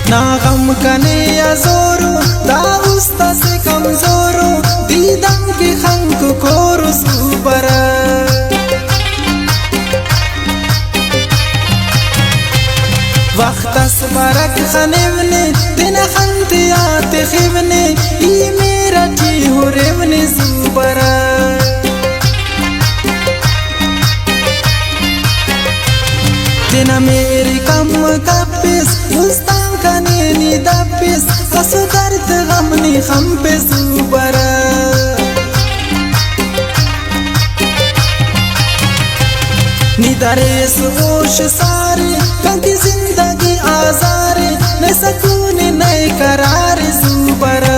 ना गम कने या जोरो दा उस्ता से कमजोरो दीदम की खंक कोरो सुबरा वक्त असबरक खनिवने दिन खंतियात खिवने ई मेरा टी हो रेवने सुबरा Dina meri kam kapis Mustam kane ni dapis Asu dard gam ni khampis ubara Ni dares hosh sare Kanki zindagi azare Ne sakuni nai karare subara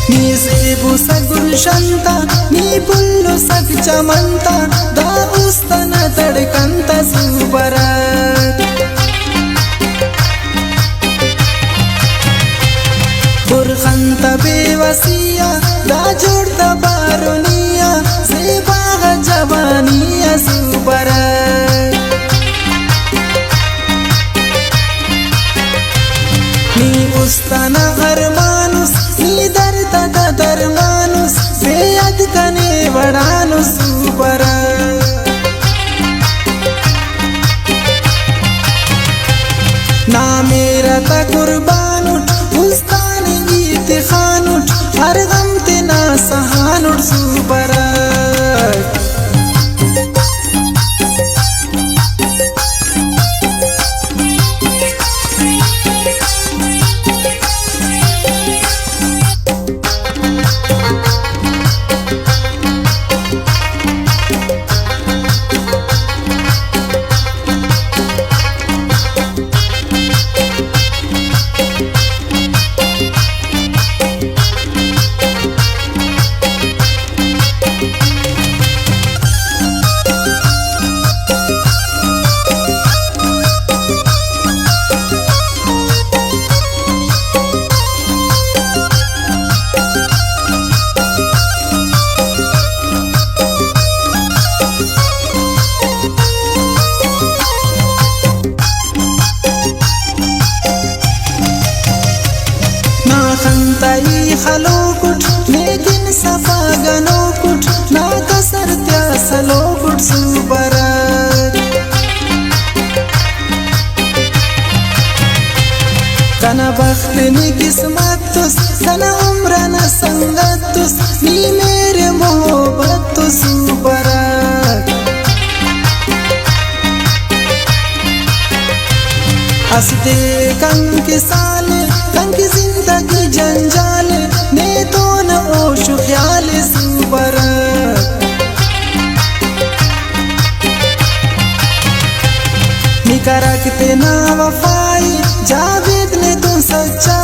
Ni zebu sagul shanta ni pullu sag chamanta da ustana tadkanta subarat burkhanta bewasiya da jodta baruniya zeba jawaniya subarat ni ustana harmanus ni darda da darmanus beyad kane vadanus subara na mera ta qurbanut ustani geet khanut har gam te na sahanut subara खंताई खलो कुट लेकिन सफा गनो कुट ना कसर त्यासलो कुट सुबरा kana बख्त ni किस्मत तुस kana उम्र ना संगत तुस नी मेरे मोहब्बत तुस सुबरा असदे कंकी साले कंकी जिंदगी जंजाल ने तो न ओश ख्याल सुबरा निकरकते ना वफाई जावेद ने तू सच्चा